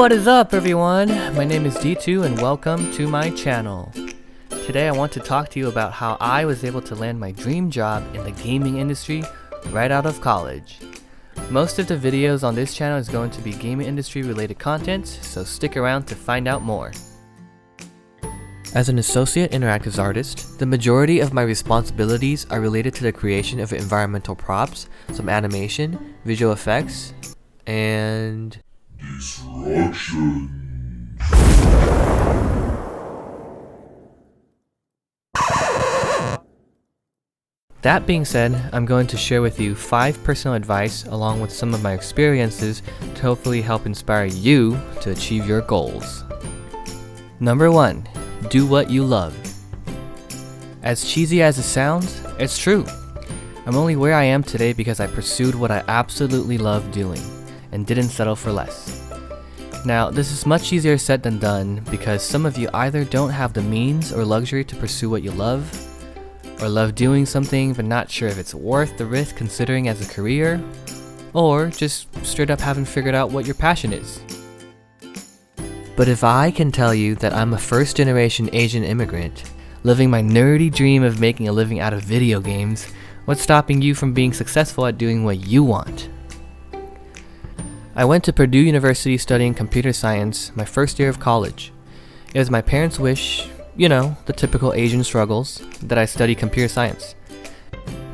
what is up everyone? My name is D2 and welcome to my channel. Today I want to talk to you about how I was able to land my dream job in the gaming industry right out of college. Most of the videos on this channel is going to be gaming industry related content, so stick around to find out more. As an associate interactives artist, the majority of my responsibilities are related to the creation of environmental props, some animation, visual effects, and destruction. That being said, I'm going to share with you 5 personal advice along with some of my experiences to hopefully help inspire you to achieve your goals. Number 1. Do what you love. As cheesy as it sounds, it's true. I'm only where I am today because I pursued what I absolutely love doing and didn't settle for less. Now, this is much easier said than done because some of you either don't have the means or luxury to pursue what you love, or love doing something but not sure if it's worth the risk considering as a career, or just straight up haven't figured out what your passion is. But if I can tell you that I'm a first-generation Asian immigrant, living my nerdy dream of making a living out of video games, what's stopping you from being successful at doing what you want? I went to Purdue University studying computer science my first year of college. It was my parents' wish, you know, the typical Asian struggles, that I study computer science.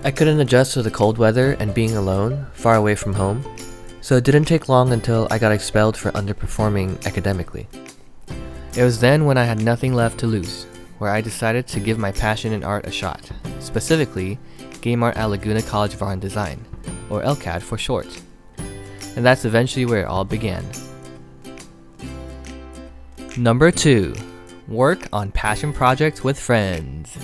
I couldn't adjust to the cold weather and being alone, far away from home, so it didn't take long until I got expelled for underperforming academically. It was then when I had nothing left to lose, where I decided to give my passion in art a shot, specifically game art at Laguna College of Art and Design, or LCAD for short. And that's eventually where it all began. Number 2. Work on passion projects with friends.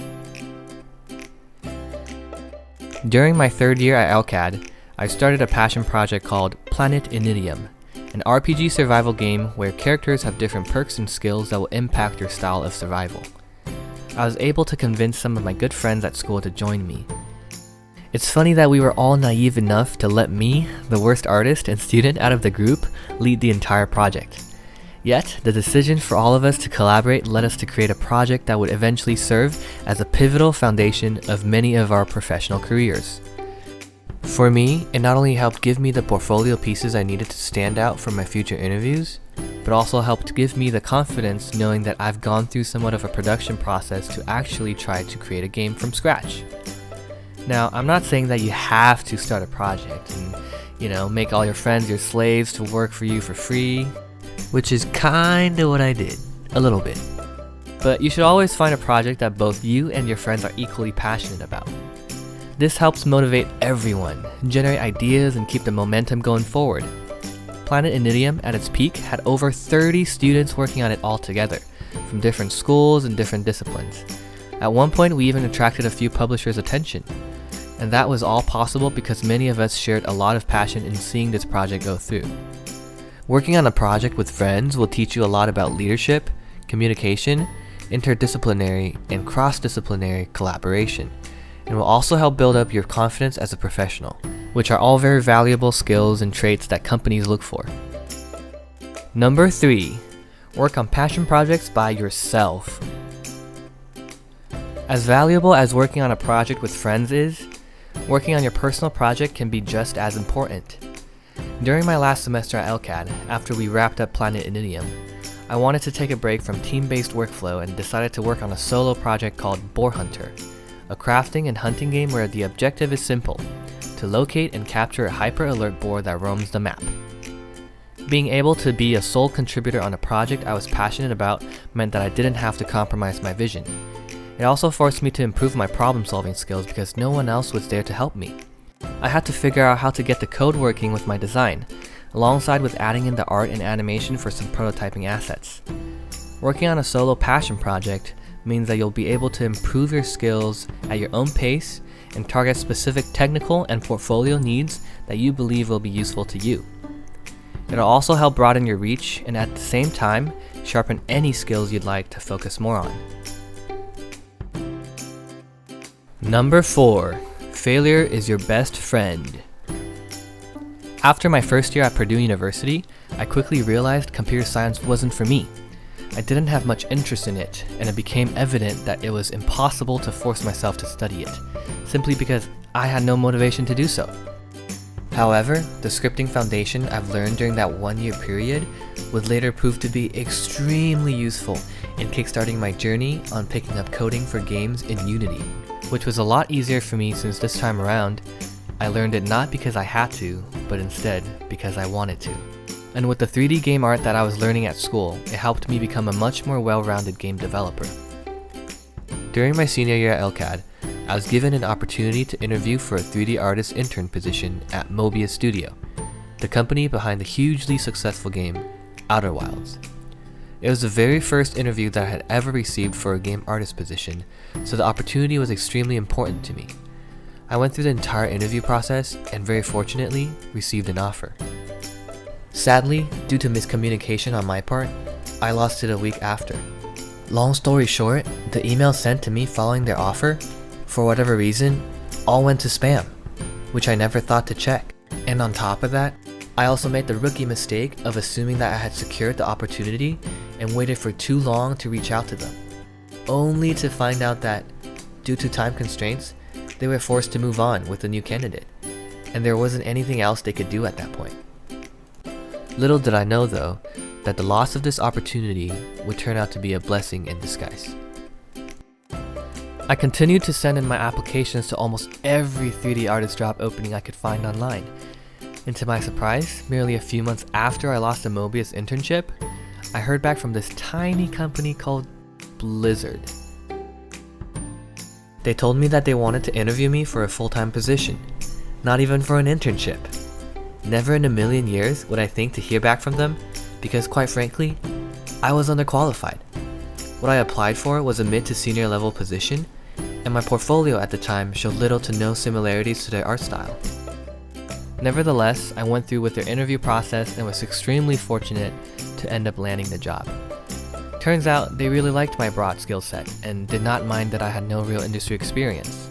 During my 3rd year at LCAD, I started a passion project called Planet Inidium, an RPG survival game where characters have different perks and skills that will impact your style of survival. I was able to convince some of my good friends at school to join me. It's funny that we were all naive enough to let me, the worst artist and student out of the group, lead the entire project. Yet, the decision for all of us to collaborate led us to create a project that would eventually serve as a pivotal foundation of many of our professional careers. For me, it not only helped give me the portfolio pieces I needed to stand out for my future interviews, but also helped give me the confidence knowing that I've gone through somewhat of a production process to actually try to create a game from scratch. Now, I'm not saying that you have to start a project and, make all your friends your slaves to work for you for free, which is kinda what I did, a little bit. But you should always find a project that both you and your friends are equally passionate about. This helps motivate everyone, generate ideas, and keep the momentum going forward. Planet Inidium at its peak had over 30 students working on it all together, from different schools and different disciplines. At one point we even attracted a few publishers' attention. And that was all possible because many of us shared a lot of passion in seeing this project go through. Working on a project with friends will teach you a lot about leadership, communication, interdisciplinary, and cross-disciplinary collaboration, and will also help build up your confidence as a professional, which are all very valuable skills and traits that companies look for. Number 3. Work on passion projects by yourself. As valuable as working on a project with friends is, working on your personal project can be just as important. During my last semester at LCAD, after we wrapped up Planet Inidium, I wanted to take a break from team-based workflow and decided to work on a solo project called Boar Hunter, a crafting and hunting game where the objective is simple: to locate and capture a hyper-alert boar that roams the map. Being able to be a sole contributor on a project I was passionate about meant that I didn't have to compromise my vision. It also forced me to improve my problem-solving skills because no one else was there to help me. I had to figure out how to get the code working with my design, alongside with adding in the art and animation for some prototyping assets. Working on a solo passion project means that you'll be able to improve your skills at your own pace and target specific technical and portfolio needs that you believe will be useful to you. It'll also help broaden your reach and at the same time, sharpen any skills you'd like to focus more on. Number 4. Failure is your best friend. After my first year at Purdue University, I quickly realized computer science wasn't for me. I didn't have much interest in it, and it became evident that it was impossible to force myself to study it, simply because I had no motivation to do so. However, the scripting foundation I've learned during that 1-year period would later prove to be extremely useful in kickstarting my journey on picking up coding for games in Unity, which was a lot easier for me since this time around, I learned it not because I had to, but instead because I wanted to. And with the 3D game art that I was learning at school, it helped me become a much more well-rounded game developer. During my senior year at LCAD, I was given an opportunity to interview for a 3D artist intern position at Mobius Studio, the company behind the hugely successful game Outer Wilds. It was the very first interview that I had ever received for a game artist position, so the opportunity was extremely important to me. I went through the entire interview process and very fortunately received an offer. Sadly, due to miscommunication on my part, I lost it a week after. Long story short, the email sent to me following their offer, for whatever reason, all went to spam, which I never thought to check. And on top of that, I also made the rookie mistake of assuming that I had secured the opportunity and waited for too long to reach out to them, only to find out that, due to time constraints, they were forced to move on with a new candidate, and there wasn't anything else they could do at that point. Little did I know though, that the loss of this opportunity would turn out to be a blessing in disguise. I continued to send in my applications to almost every 3D artist job opening I could find online, and to my surprise, merely a few months after I lost the Mobius internship, I heard back from this tiny company called Blizzard. They told me that they wanted to interview me for a full-time position, not even for an internship. Never in a million years would I think to hear back from them, because quite frankly, I was underqualified. What I applied for was a mid to senior level position, and my portfolio at the time showed little to no similarities to their art style. Nevertheless, I went through with their interview process and was extremely fortunate to end up landing the job. Turns out they really liked my broad skill set and did not mind that I had no real industry experience.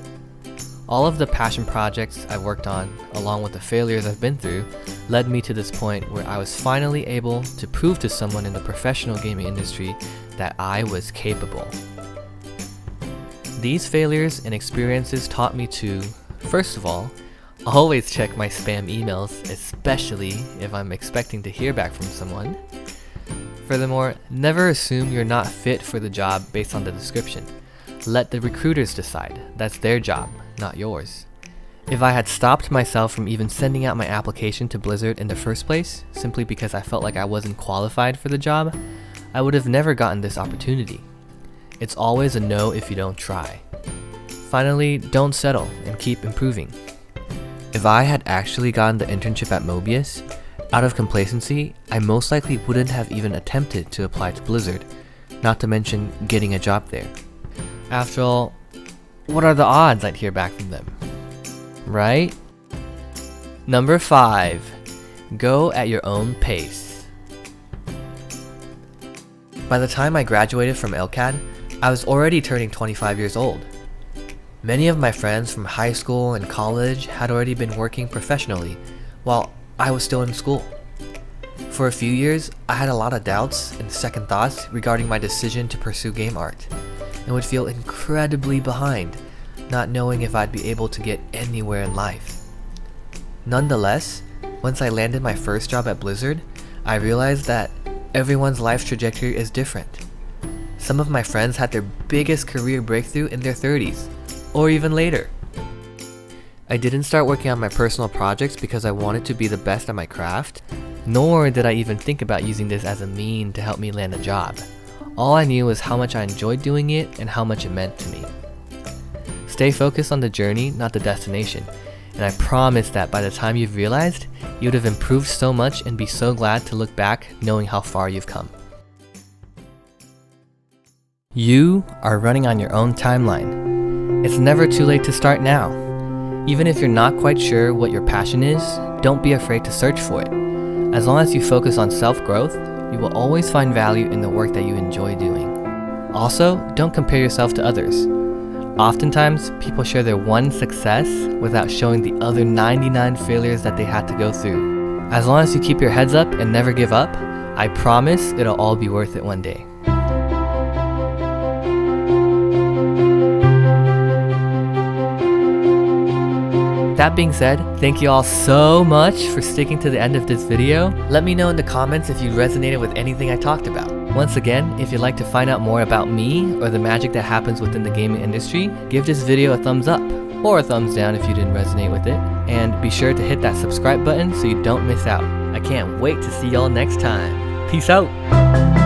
All of the passion projects I've worked on, along with the failures I've been through, led me to this point where I was finally able to prove to someone in the professional gaming industry that I was capable. These failures and experiences taught me to, first of all, always check my spam emails, especially if I'm expecting to hear back from someone. Furthermore, never assume you're not fit for the job based on the description. Let the recruiters decide. That's their job, not yours. If I had stopped myself from even sending out my application to Blizzard in the first place, simply because I felt like I wasn't qualified for the job, I would have never gotten this opportunity. It's always a no if you don't try. Finally, don't settle and keep improving. If I had actually gotten the internship at Mobius, out of complacency, I most likely wouldn't have even attempted to apply to Blizzard, not to mention getting a job there. After all, what are the odds I'd hear back from them? Right? Number 5. Go at your own pace. By the time I graduated from LCAD, I was already turning 25 years old. Many of my friends from high school and college had already been working professionally, while I was still in school. For a few years, I had a lot of doubts and second thoughts regarding my decision to pursue game art, and would feel incredibly behind, not knowing if I'd be able to get anywhere in life. Nonetheless, once I landed my first job at Blizzard, I realized that everyone's life trajectory is different. Some of my friends had their biggest career breakthrough in their 30s, or even later. I didn't start working on my personal projects because I wanted to be the best at my craft, nor did I even think about using this as a mean to help me land a job. All I knew was how much I enjoyed doing it and how much it meant to me. Stay focused on the journey, not the destination, and I promise that by the time you've realized, you'd have improved so much and be so glad to look back knowing how far you've come. You are running on your own timeline. It's never too late to start now. Even if you're not quite sure what your passion is, don't be afraid to search for it. As long as you focus on self-growth, you will always find value in the work that you enjoy doing. Also, don't compare yourself to others. Oftentimes, people share their one success without showing the other 99 failures that they had to go through. As long as you keep your heads up and never give up, I promise it'll all be worth it one day. That being said, thank you all so much for sticking to the end of this video. Let me know in the comments if you resonated with anything I talked about. Once again, if you'd like to find out more about me or the magic that happens within the gaming industry, give this video a thumbs up or a thumbs down if you didn't resonate with it, and be sure to hit that subscribe button so you don't miss out. I can't wait to see y'all next time. Peace out!